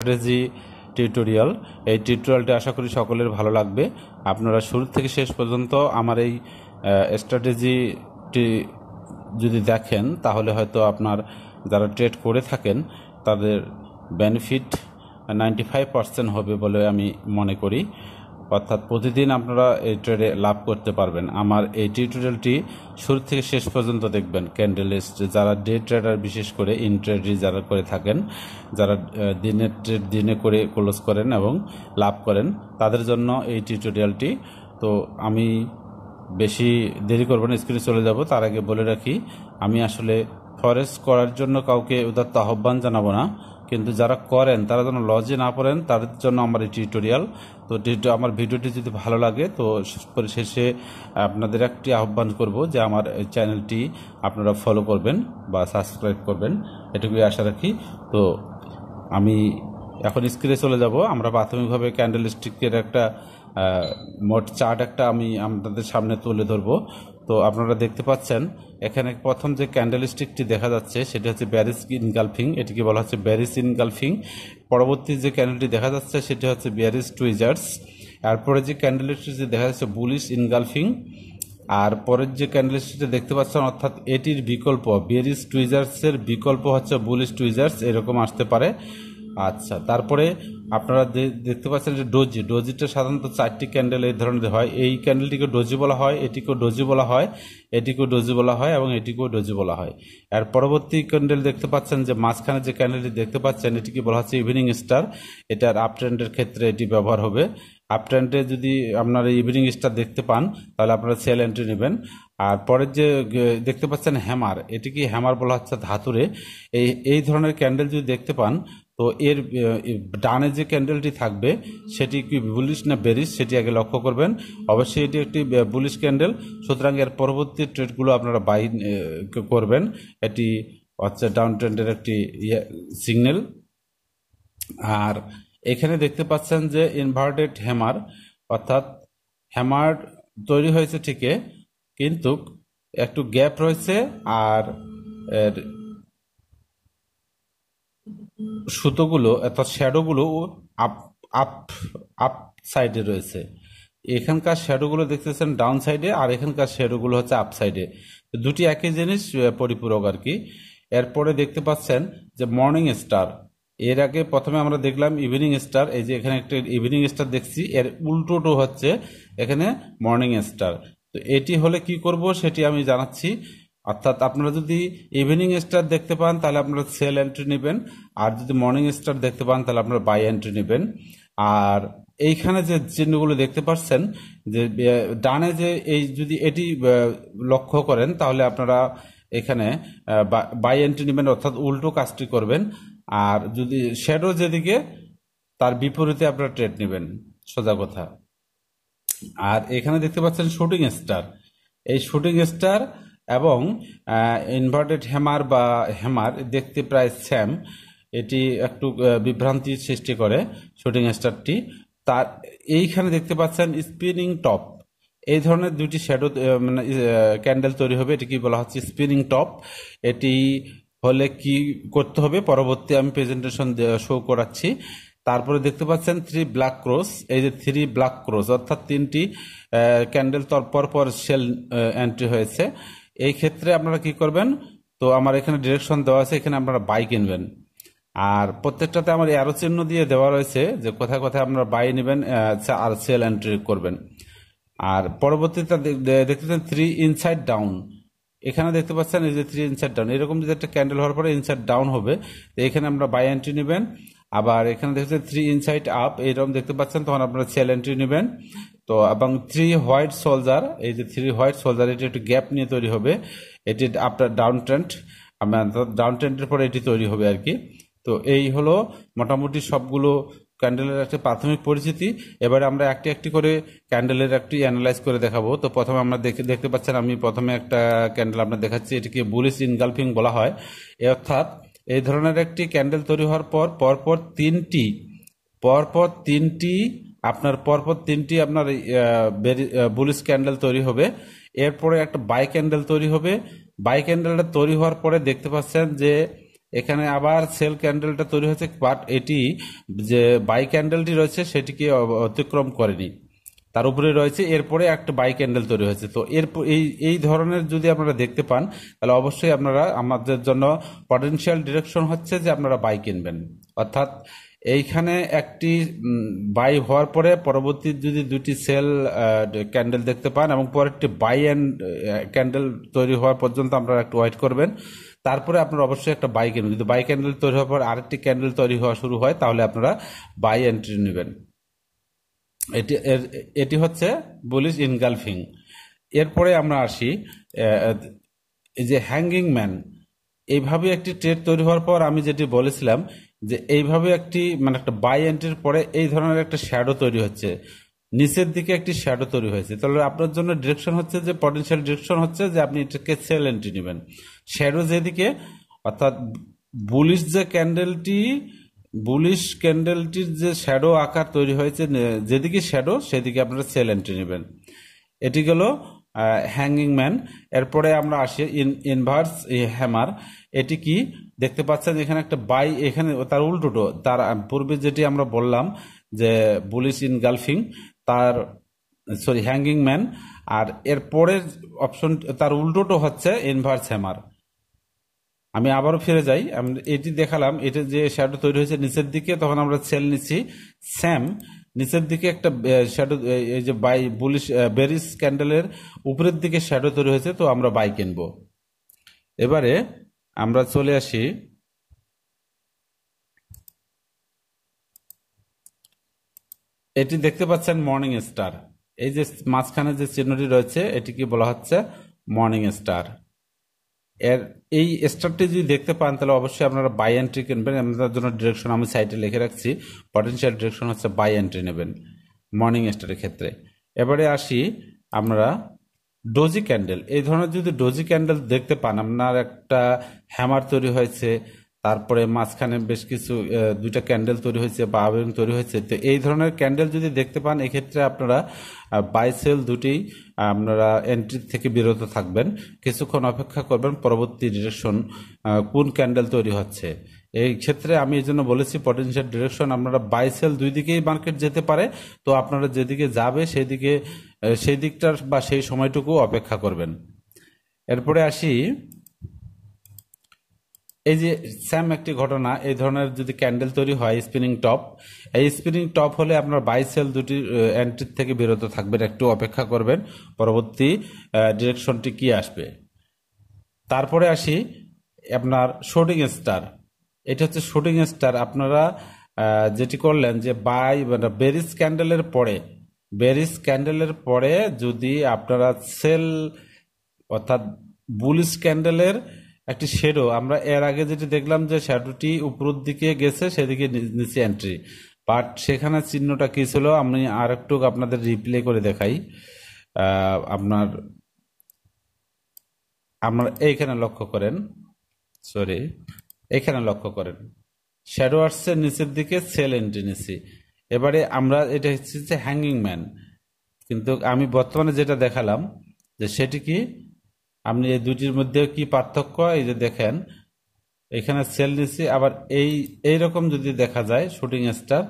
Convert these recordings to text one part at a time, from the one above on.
Strategy tutorial. এই টিউটোরিয়ালটি আশা করি সকলের ভালো লাগবে। আপনারা শুরু থেকে শেষ পর্যন্ত আমার এই স্ট্র্যাটেজিটি যদি দেখেন তাহলে হয়তো আপনার যারা ট্রেড করে থাকেন তাদের বেনিফিট 95% হবে বলে আমি মনে করি। অর্থাৎ প্রতিদিন আপনারা এই ট্রেডে লাভ করতে পারবেন। আমার এই টিউটোরিয়ালটি শুরু থেকে শেষ পর্যন্ত দেখবেন। ক্যান্ডেলিস্ট যারা ডে ট্রেডার, বিশেষ করে ইনট্রেডি যারা করে থাকেন, যারা দিনের ট্রেড দিনে করে ক্লোজ করেন এবং লাভ করেন, তাদের জন্য এই টিউটোরিয়ালটি। তো আমি বেশি দেরি করব না, স্ক্রিনে চলে যাব। তার আগে বলে রাখি, আমি আসলে ফরেক্স করার জন্য কাউকে উদাত্ত আহ্বান জানাবো না, কিন্তু যারা করেন তারা যেন লজে না পড়েন, তাদের জন্য আমার এই টিউটোরিয়াল। তো আমার ভিডিওটি যদি ভালো লাগে তো শেষে আপনাদের একটি আহ্বান করব যে আমার চ্যানেলটি আপনারা ফলো করবেন বা সাবস্ক্রাইব করবেন, এটুকুই আশা রাখি। তো আমি এখন স্ক্রিনে চলে যাব। আমরা প্রাথমিকভাবে ক্যান্ডেলস্টিকের একটা মোট চার্ট একটা আমি আপনাদের সামনে তুলে ধরবো। তো আপনারা দেখতে পাচ্ছেন এখানে প্রথম যে ক্যান্ডেলস্টিকটি দেখা যাচ্ছে সেটি হচ্ছে ব্যারিস ইনগালফিং, এটিকে বলা হচ্ছে ব্যারিস ইনগালফিং। পরবর্তী যে ক্যান্ডেলটি দেখা যাচ্ছে সেটি হচ্ছে ব্যারিস টুইজার্স। এরপরে যে ক্যান্ডেলস্টিকটি দেখা যাচ্ছে বুলিশ ইনগালফিং। আর পরের যে ক্যান্ডেলস্টিকটি দেখতে পাচ্ছেন, অর্থাৎ এটির বিকল্প বেরিস টুইজার্সের বিকল্প হচ্ছে বুলিশ টুইজার্স, এরকম আসতে পারে। আচ্ছা, তারপরে আপনারা দেখতে পাচ্ছেন যে ডোজিটা সাধারণত 4টি ক্যান্ডেল এই ধরনের হয়। এই ক্যান্ডেলটিকে ডোজি বলা হয়, এটিকেও ডোজি বলা হয়, এটিকেও ডোজি বলা হয় এবং এটিকেও ডোজি বলা হয়। আর পরবর্তী ক্যান্ডেল দেখতে পাচ্ছেন যে মাঝখানে যে ক্যান্ডেলটি দেখতে পাচ্ছেন এটিকে বলা হচ্ছে ইভিনিং স্টার। এটার আপ ট্রেন্ডের ক্ষেত্রে এটি ব্যবহার হবে। আপ ট্রেন্ডে যদি আপনারা ইভিনিং স্টার দেখতে পান তাহলে আপনারা সেল এন্ট্রি নেবেন। আর পরের যে দেখতে পাচ্ছেন হ্যামার, এটিকে হ্যামার বলা হচ্ছে ধাতুরে। এই ধরনের ক্যান্ডেল যদি দেখতে পান তো এর ডানে যে ক্যান্ডেলটি থাকবে সেটি কি বুলিশ না বেরিশ সেটি আগে লক্ষ্য করবেন। অবশ্যই এটি একটি বুলিশ ক্যান্ডেল, সুতরাং এর পরবর্তী ট্রেডগুলো আপনারা বাই করবেন। এটি হচ্ছে ডাউন ট্রেন্ডের একটি সিগন্যাল। আর এখানে দেখতে পাচ্ছেন যে ইনভার্টেড হ্যামার, অর্থাৎ হ্যামার তৈরি হয়েছে ঠিকই, কিন্তু একটু গ্যাপ রয়েছে আর এর সুতোগুলো অর্থাৎ শ্যাডোগুলো আপ আপ আপ সাইডে রয়েছে। এখানকার শ্যাডোগুলো দেখতেছেন ডাউন সাইডে আর এখানকার শ্যাডোগুলো হচ্ছে আপ সাইডে, দুটি একই জিনিস, পরিপূরক আর কি। এরপরে দেখতে পাচ্ছেন যে মর্নিং স্টার। এর আগে প্রথমে আমরা দেখলাম ইভিনিং স্টার, এই যে এখানে একটা ইভিনিং স্টার দেখছি, এর উল্টোটো হচ্ছে এখানে মর্নিং স্টার। তো এটি হলে কি করব সেটি আমি জানাচ্ছি। অর্থাৎ আপনারা যদি ইভিনিং স্টার দেখতে পান তাহলে আপনারা সেল এন্ট্রি নেবেন, আর যদি মর্নিং স্টার দেখতে পান তাহলে আপনারা বাই এন্ট্রি নেবেন। আর এইখানে যে চিহ্নগুলো দেখতে পাচ্ছেন যে ডানে যে এই যদি এটি লক্ষ্য করেন তাহলে আপনারা এখানে বাই এন্ট্রি নেবেন, অর্থাৎ উল্টো কাজটি করবেন। আর যদি শ্যাডো যেদিকে তার বিপরীতে আপনারা ট্রেড নেবেন, সোজা কথা। আর এখানে দেখতে পাচ্ছেন শুটিং স্টার। এই শুটিং স্টার এবং ইনভার্টেড হ্যামার বা হ্যামার দেখতে প্রায় সেম, এটি একটু বিভ্রান্তি সৃষ্টি করে শুটিং স্টারটি। তার এইখানে দেখতে পাচ্ছেন স্পিনিং টপ, এই ধরনের দুটি শ্যাডো মানে ক্যান্ডেল তৈরি হবে, এটি কি বলা হচ্ছে স্পিনিং টপ। এটি হলে কি করতে হবে পরবর্তী আমি প্রেজেন্টেশন শো করাচ্ছি। তারপরে দেখতে পাচ্ছেন 3 ব্ল্যাক ক্রস, এই যে 3 ব্ল্যাক ক্রস অর্থাৎ 3টি ক্যান্ডেল পর পর সেল এন্ট্রি হয়েছে। এই ক্ষেত্রে আপনারা কি করবেন, তো আমার এখানে ডিরেকশন দেওয়া আছে, এখানে আপনারা বাই কিনবেন। আর প্রত্যেকটাতে আমার অ্যারো চিহ্ন দিয়ে দেওয়া রয়েছে যে কোথায় কোথায় আপনারা বাই নেবেন আর সেল এন্ট্রি করবেন। আর পরবর্তীতে দেখতেছেন 3 ইনসাইড ডাউন, এখানে দেখতে পাচ্ছেন এই যে 3 ইনসাইড ডাউন, এরকম যদি একটা ক্যান্ডেল হওয়ার পরে ইনসাইড ডাউন হবে তো এখানে আমরা বাই এন্ট্রি নেবেন। আবার এখানে দেখছেন 3 ইনসাইড আপ, এইরকম দেখতে পাচ্ছেন, তখন আপনারা সেল এন্ট্রি নেবেন। তো এবং 3 হোয়াইট সোলজার, এই যে 3 হোয়াইট সোলজার, এটি একটু গ্যাপ নিয়ে তৈরি হবে, এটি আপনার ডাউন ট্রেন্ড, ডাউন ট্রেন্ডের পরে এটি তৈরি হবে আর কি। তো এই হলো মোটামুটি সবগুলো ক্যান্ডেলের একটা প্রাথমিক পরিচিতি। এবারে আমরা একটি একটি করে ক্যান্ডেলের একটি অ্যানালাইজ করে দেখাবো। তো প্রথমে আমরা দেখতে পাচ্ছেন, আমি প্রথমে একটা ক্যান্ডেল আপনার দেখাচ্ছি, এটিকে বুলিশ ইনগালফিং বলা হয়। অর্থাৎ এই ধরনের একটি ক্যান্ডেল তৈরি হওয়ার পর পরপর তিনটি আপনার বুলিশ ক্যান্ডেল তৈরি হবে। এরপরে একটা বাই ক্যান্ডেল তৈরি হবে। বাই ক্যান্ডেলটা তৈরি হওয়ার পরে দেখতে পাচ্ছেন যে এখানে আবার সেল ক্যান্ডেলটা তৈরি হয়েছে, বাট এটি যে বাই ক্যান্ডেলটি রয়েছে সেটিকে অতিক্রম করেনি, তার উপরে রয়েছে, এরপরে একটা বাই ক্যান্ডেল তৈরি হয়েছে। তো এই এই ধরনের যদি আপনারা দেখতে পান, তাহলে অবশ্যই আপনারা, আমাদের জন্য পটেনশিয়াল ডিরেকশন হচ্ছে যে আপনারা বাই কিনবেন। অর্থাৎ এইখানে একটি বাই হওয়ার পরে পরবর্তী যদি দুটি সেল ক্যান্ডেল দেখতে পান এবং পরেরটি বাই অ্যান্ড ক্যান্ডেল তৈরি হওয়ার পর্যন্ত আপনারা একটু ওয়েট করবেন, তারপরে আপনারা অবশ্যই একটা বাই কিনবেন। যদি বাই ক্যান্ডেল তৈরি হওয়ার পর আরেকটি ক্যান্ডেল তৈরি হওয়া শুরু হয়, তাহলে আপনারা বাই এন্ট্রি নেবেন। এটি হচ্ছে বুলিশ ইনগালফিং। এরপরে আমরা আসি এই যে হ্যাঙ্গিং ম্যান। এইভাবে একটি ট্রেড তৈরি হওয়ার পর আমি যেটি বলেছিলাম যে এইভাবে একটি মানে একটা বাই এন্ট্রির পরে এই ধরনের একটা শ্যাডো তৈরি হচ্ছে, নিচের দিকে একটি শ্যাডো তৈরি হয়েছে, তাহলে আপনার জন্য ডিরেকশন হচ্ছে যে পটেনশিয়াল ডিরেকশন হচ্ছে যে আপনি এটাকে সেল এন্ট্রি নেবেন। শ্যাডো যেদিকে, অর্থাৎ বুলিশ যে ক্যান্ডেলটি, বুলিশ ক্যান্ডেলটির যে শ্যাডো আকার তৈরি হয়েছে, যেদিকে শ্যাডো সেদিকে আপনারা সেল এন্ট্রি নেবেন। এটি গেল হ্যাঙ্গিং ম্যান। এরপরে আমরা আসি ইনভার্স হ্যামার। এটি কি দেখতে পাচ্ছেন, এখানে একটা বাই, এখানে তার উল্টোটো, তার পূর্বে যেটি আমরা বললাম যে বুলিশ ইনগালফিং, তার সরি হ্যাঙ্গিং ম্যান, আর এর পরের অপশন তার উল্টোটো হচ্ছে ইনভার্স হ্যামার। আমি আবারও ফিরে যাই, এটি দেখালাম, এটা যে শ্যাডো তৈরি হয়েছে নিচের দিকে, তখন আমরা সেল নিচ্ছি। স্যাম নিচের দিকে একটা শ্যাডো, এই যে বাই বুলিশ বেরিস ক্যান্ডেলের উপরের দিকে শ্যাডো তৈরি হয়েছে, তো আমরা বাই কিনবো। এবারে আমরা চলে আসি এটি দেখতে পাচ্ছেন মর্নিং স্টার। এই যে মাঝখানে যে চিহ্নটি রয়েছে এটিকে বলা হচ্ছে মর্নিং স্টার। এর এই স্টারটি যদি দেখতে পান তাহলে অবশ্যই আপনারা বাই এন্ট্রি কিনবেন। আপনাদের জন্য ডিরেকশন আমি সাইডে লিখে রাখছি, পটেনশিয়াল ডিরেকশন হচ্ছে বাই এন্ট্রি নেবেন মর্নিং স্টারের ক্ষেত্রে। এবারে আসি আমরা ডোজি ক্যান্ডেল। এই ধরনের যদি ডোজি ক্যান্ডেল দেখতে পান, আপনার একটা হ্যামার তৈরি হয়েছে, তারপরে মাঝখানে বেশ কিছু দুইটা ক্যান্ডেল তৈরি হয়েছে বা আবরণ তৈরি হয়েছে, তো এই ধরনের ক্যান্ডেল যদি দেখতে পান, এক্ষেত্রে আপনারা বাই সেল দুটি আপনারা এন্ট্রি থেকে বিরত থাকবেন, কিছুক্ষণ অপেক্ষা করবেন পরবর্তী ডিরেকশন কোন ক্যান্ডেল তৈরি হচ্ছে। এই ক্ষেত্রে আমি এই জন্য বলেছি পটেনশিয়াল ডিরেকশন, আপনারা বাই সেল দুই দিকেই মার্কেট যেতে পারে, তো আপনারা যেদিকে যাবে সেই দিকটার বা সেই সময়টুকু অপেক্ষা করবেন। এরপরে আসি এই যে স্যাম একটি ঘটনা, এই ধরনের যদি ক্যান্ডেল তৈরি হয় স্পিনিং টপ, এই স্পিনিং টপ হলে আপনার বাই সেল দুটি এন্ট্রির থেকে বিরত থাকবেন, একটু অপেক্ষা করবেন পরবর্তী ডিরেকশনটি কি আসবে। তারপরে আসি আপনার শুটিং স্টার। এটা হচ্ছে শুটিং স্টার। আপনারা যেটি করলেন যে বাই মানে বেরিস ক্যান্ডেলের পরে যদি আপনারা সেল, অর্থাৎ বুলিশ ক্যান্ডেলের একটি শ্যাডো, আমরা এর আগে যেটি দেখলাম যে শ্যাডোটি উপরের দিকে গেছে, সেদিকে নিচে এন্ট্রি, বাট সেখানে চিহ্নটা কি ছিল আমি আর একটু আপনাদের রিপ্লে করে দেখাই। আপনার এইখানে লক্ষ্য করেন, সরি এখানে লক্ষ্য করেন, শ্যাডো আসছে নিচের দিকে, সেল এন্ট্রি নিচ্ছি। এবারে আমরা এটা হচ্ছে হ্যাঙ্গিং ম্যান, কিন্তু আমি বর্তমানে যেটা দেখালাম যে সেটি কি, আপনি এই দুটির মধ্যে কি পার্থক্য, এই যে দেখেন এখানে সেল নিচ্ছি, আবার এইরকম যদি দেখা যায় শুটিং স্টার,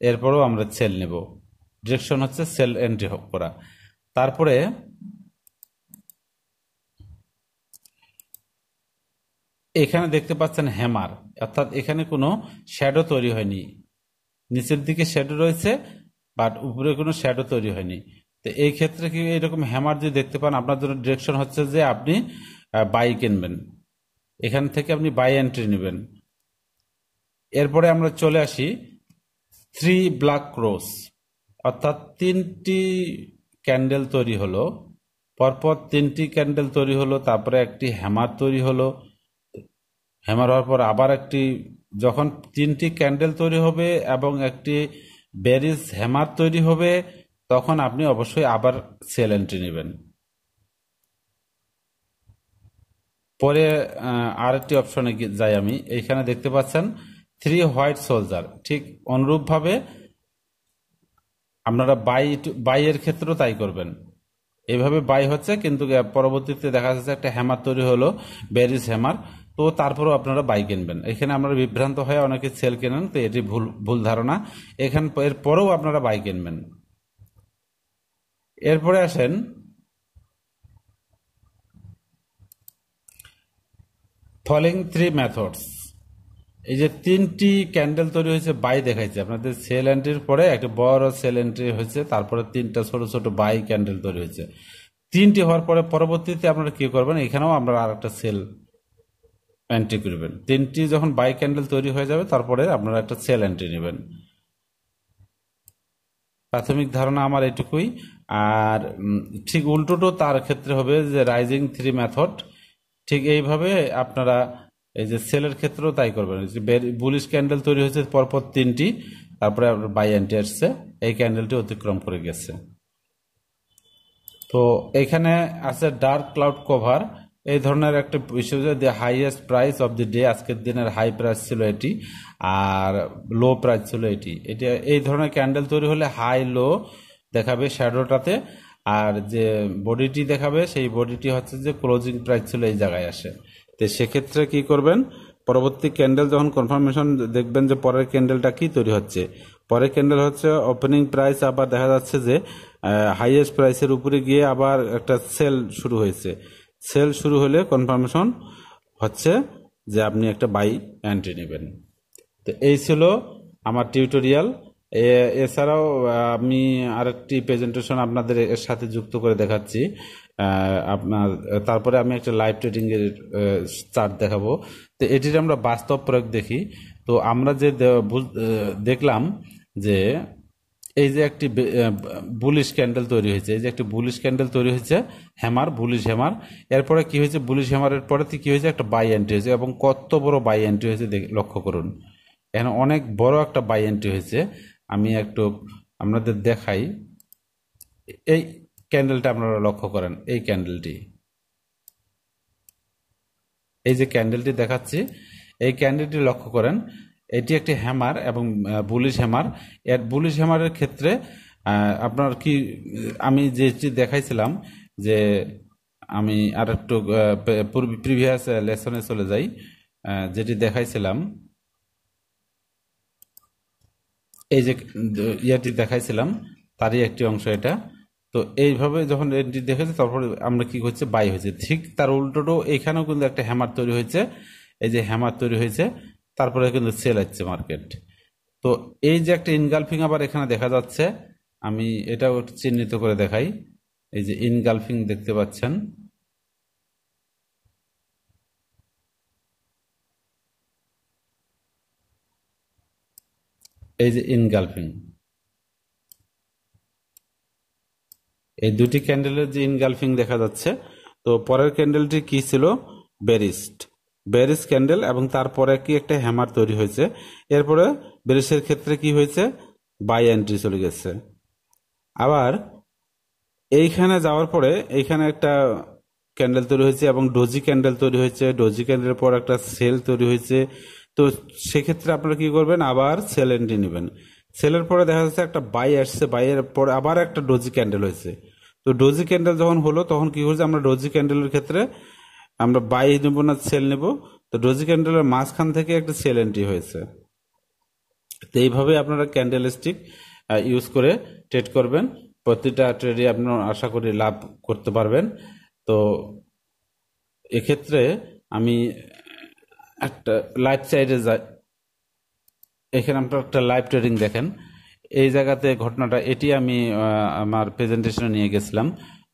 এরপরও আমরা সেল নেব, ডিরেকশন হচ্ছে সেল এন্ট্রি করা। তারপরে এখানে দেখতে পাচ্ছেন হ্যামার, অর্থাৎ এখানে কোনো শ্যাডো তৈরি হয়নি, নিচের দিকে শ্যাডো রয়েছে বাট উপরে কোনো শ্যাডো তৈরি হয়নি। তো এই ক্ষেত্রে কি এরকম হ্যামার যদি দেখতে পান, আপনার জন্য ডিরেকশন হচ্ছে যে আপনি বাই কিনবেন, এখান থেকে আপনি বাই এন্ট্রি নেবেন। এরপরে আমরা চলে আসি থ্রি ব্ল্যাক ক্রস, অর্থাৎ তিনটি ক্যান্ডেল তৈরি হলো, পরপর তিনটি ক্যান্ডেল তৈরি হলো, তারপরে একটি হ্যামার তৈরি হলো, হ্যামার হওয়ার পর আবার একটি, যখন তিনটি ক্যান্ডেল তৈরি হবে এবং একটি বেরিজ হ্যামার তৈরি হবে, তখন আপনি অবশ্যই আবার সেল এন্ট্রি নেবেন। পরে আরেকটি অপশনে যাই আমি, এইখানে দেখতে পাচ্ছেন থ্রি হোয়াইট সোলজার। ঠিক অনুরূপভাবে আপনারা বাইয়ের ক্ষেত্রেও তাই করবেন, এইভাবে বাই হচ্ছে, কিন্তু পরবর্তীতে দেখা যাচ্ছে একটা হ্যামার তৈরি হলো, বেরিজ হ্যামার, তো তারপরেও আপনারা বাই কিনবেন। এখানে আমরা বিভ্রান্ত হয়ে অনেকে সেল কেনেন, তো এটি ভুল ভুল ধারণা। এর পরেও আপনারা বাই কিনবেন। এরপরে আসেন ফলিং থ্রি মেথডস। এই যে তিনটি ক্যান্ডেল তৈরি হয়েছে, বাই দেখাইছে আপনাদের সেল এন্ট্রির পরে একটা বড় সেল এন্ট্রি হয়েছে, তারপরে তিনটা ছোট ছোট বাই ক্যান্ডেল তৈরি হয়েছে। তিনটি হওয়ার পরে পরবর্তীতে আপনারা কি করবেন, এখানেও আমরা আর একটা সেল এন্ট্রি করবেন। তিনটি যখন বাই ক্যান্ডেল তৈরি হয়ে যাবে তারপরে আপনারা একটা সেল এন্ট্রি নেবেন। প্রাথমিক ধারণা আমার এটুকুই। আর ঠিক উল্টোটো তার ক্ষেত্রে হবে যে রাইজিং থ্রি মেথড, ঠিক এইভাবে আপনারা এই যে সেলের ক্ষেত্রেও তাই করবেন। বুলিশ ক্যান্ডেল তৈরি হয়েছে পরপর তিনটি, তারপরে আপনার বাই এন্ট্রি আসছে, এই ক্যান্ডেলটি অতিক্রম করে গেছে। তো এখানে আছে ডার্ক ক্লাউড কভার, এই ধরনের একটা বিষয় যে highest price of the day, আজকের দিনের হাই প্রাইস ছিল এটি আর লো প্রাইস ছিল এটি। এটা এই ধরনের ক্যান্ডেল তৈরি হলে হাই লো দেখাবে শ্যাডোটাতে, আর যে বডিটি দেখাবে সেই বডিটি হচ্ছে যে ক্লোজিং প্রাইস ছিল এই জায়গায় আসে। তো সেক্ষেত্রে কি করবেন, পরবর্তী ক্যান্ডেল যখন কনফার্মেশন দেখবেন যে পরের ক্যান্ডেলটা কি তৈরি হচ্ছে, পরের ক্যান্ডেল হচ্ছে ওপেনিং প্রাইস, আবার দেখা যাচ্ছে যে হাইয়েস্ট প্রাইসের উপরে গিয়ে আবার একটা সেল শুরু হয়েছে। সেল শুরু হলে কনফার্মেশন হচ্ছে যে আপনি একটা বাই এন্ট্রি নেবেন। তো এই ছিল আমার টিউটোরিয়াল। এছাড়াও আমি আরেকটি প্রেজেন্টেশন আপনাদের এর সাথে যুক্ত করে দেখাচ্ছি। আপনার তারপরে আমি একটা লাইভ ট্রেডিং এর চার্ট দেখাবো। তো এটির আমরা বাস্তব প্রয়োগ দেখি। তো আমরা যে দেখলাম যে এই যে একটি বুলিশ ক্যান্ডেল তৈরি হয়েছে, এই যে একটি বুলিশ ক্যান্ডেল তৈরি হয়েছে, হ্যামার, বুলিশ হ্যামার। এরপরে কি হয়েছে, বুলিশ হ্যামারের পরে কি হয়েছে, একটা বাই এন্ট্রি হয়েছে, এবং কত বড় বাই এন্ট্রি হয়েছে লক্ষ্য করুন। এখানে অনেক বড় একটা বাই এন্ট্রি হয়েছে। আমি একটু আপনাদের দেখাই, এই ক্যান্ডেলটা আপনারা লক্ষ্য করেন, এই ক্যান্ডেলটি, এই যে ক্যান্ডেলটি দেখাচ্ছি, এই ক্যান্ডেলটি লক্ষ্য করেন। এটি একটি হ্যামার এবং বুলিশ হ্যামার। এর বুলিশ হ্যামারের ক্ষেত্রে আপনার কি, আমি যেটি দেখাইছিলাম যে, আমি আর একটু প্রিভিয়াস লেসনে চলে যাই, যেটি দেখাইছিলাম, এই যে ইয়াটি দেখাইছিলাম তারই একটি অংশ এটা। তো এইভাবে যখন এটি দেখেছে তারপরে আমরা কি হচ্ছে, বাই হয়েছে। ঠিক তার উল্টোটো এখানেও কিন্তু একটা হ্যামার তৈরি হয়েছে, এই যে হ্যামার তৈরি হয়েছে, তারপরে কিন্তু সেল হচ্ছে মার্কেট। তো এই যে একটা ইনগালফিং আবার এখানে দেখা যাচ্ছে, আমি এটাও একটু চিহ্নিত করে দেখাই। এই যে ইনগালফিং দেখতে পাচ্ছেন, এই যে ইনগালফিং, এই দুটি ক্যান্ডেলের যে ইনগালফিং দেখা যাচ্ছে। তো পরের ক্যান্ডেলটি কি ছিল, বেরিস ক্যান্ডেল, এবং তারপরে কি একটা হ্যামার তৈরি হয়েছে। এরপরে বেরিসের ক্ষেত্রে কি হয়েছে, বাই এন্ট্রি চলে গেছে। আবার এইখানে যাওয়ার পরে এইখানে একটা ক্যান্ডেল তৈরি হয়েছে এবং ডোজি ক্যান্ডেল তৈরি হয়েছে, ডোজি ক্যান্ডেলের পর একটা সেল তৈরি হয়েছে। তো সেক্ষেত্রে আপনারা কি করবেন, আবার সেল এন্ট্রি নেবেন। সেলের পরে দেখা যাচ্ছে একটা বাই আসছে, বাইয়ের পরে আবার একটা ডোজি ক্যান্ডেল হয়েছে। তো ডোজি ক্যান্ডেল যখন হলো তখন কি হয়েছে, আমরা ডোজি ক্যান্ডেলের ক্ষেত্রে আমরা বাই নেব না সেল নেব। তো ডোজি ক্যান্ডেলের মাঝখান থেকে একটা সেল এন্ট্রি হয়েছে। তো এইভাবে আপনারা ক্যান্ডেল স্টিক ইউজ করে ট্রেড করবেন। প্রতিটা ট্রেডে আপনার আশা করি লাভ করতে পারবেন। তো এক্ষেত্রে আমি একটা লাইভ সাইডে যাই, এখানে আপনার একটা লাইভ ট্রেডিং দেখেন। এই জায়গাতে ঘটনাটা এটি আমি আমার প্রেজেন্টেশনে নিয়ে গেছিলাম।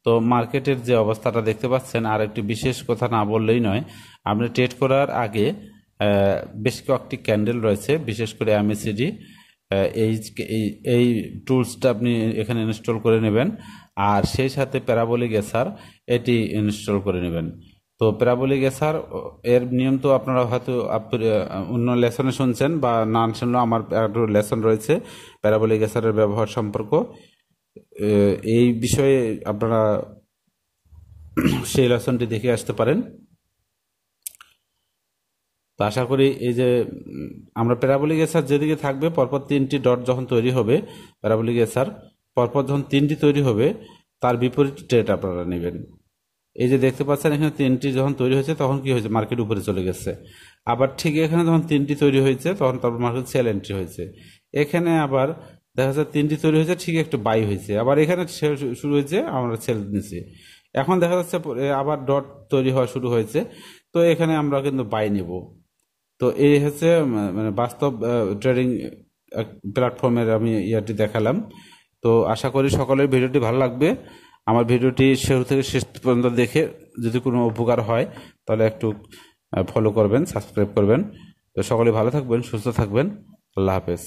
তো মার্কেটের যে অবস্থাটা দেখতে পাচ্ছেন, আর একটি বিশেষ কথা না বললেই নয়, আপনি ট্রেড করার আগে বেশ কয়েকটি ক্যান্ডেল রয়েছে, বিশেষ করে এমএসিডি, এই এই টুলসটা আপনি এখানে ইনস্টল করে নেবেন। আর সেই সাথে প্যারাবোলিক এসআর এটি ইনস্টল করে নেবেন। তো প্যারাবোলিক এসআর এর নিয়ম তো আপনারা হয়তো অন্য লেসনে শুনছেন, বা না শুনলেও আমার একটা লেসন রয়েছে প্যারাবোলিক এসআর এর ব্যবহার সম্পর্ক। এই বিষয়ে আপনারা সেই লেসনটি দেখে আসতে পারেন। তো আশা করি এই যে আমরা প্যারাবোলিক এসআর যেদিকে থাকবে, পরপর তিনটি ডট যখন তৈরি হবে, প্যারাবোলিক এসআর পরপর যখন তিনটি তৈরি হবে, তার বিপরীত ট্রেড আপনারা নেবেন। এই যে দেখতে পাচ্ছেন এখানে 3টি যখন তৈরি হয়েছে তখন কি হয়েছে, মার্কেট উপরে চলে গেছে। আবার ঠিক এখানে যখন 3টি তৈরি হয়েছে তখন তারপর মার্কেট সেল এন্ট্রি হয়েছে। এখানে আবার দেখা যাচ্ছে 3টি তৈরি হয়েছে, ঠিক একটু বাই হয়েছে, আবার এখানে শুরু হয়েছে, আমরা সেল নিচ্ছি। এখন দেখা যাচ্ছে আবার ডট তৈরি হওয়া শুরু হয়েছে, তো এখানে আমরা কিন্তু বাই নেব। তো এই হচ্ছে মানে বাস্তব ট্রেডিং প্ল্যাটফর্মের আমি ইয়াটি দেখালাম। তো আশা করি সকলের ভিডিওটি ভালো লাগবে। আমার ভিডিওটি শুরু থেকে শেষ পর্যন্ত দেখে যদি কোনো উপকার হয় তাহলে একটু ফলো করবেন, সাবস্ক্রাইব করবেন। তো সকলে ভালো থাকবেন, সুস্থ থাকবেন। আল্লাহ হাফেজ।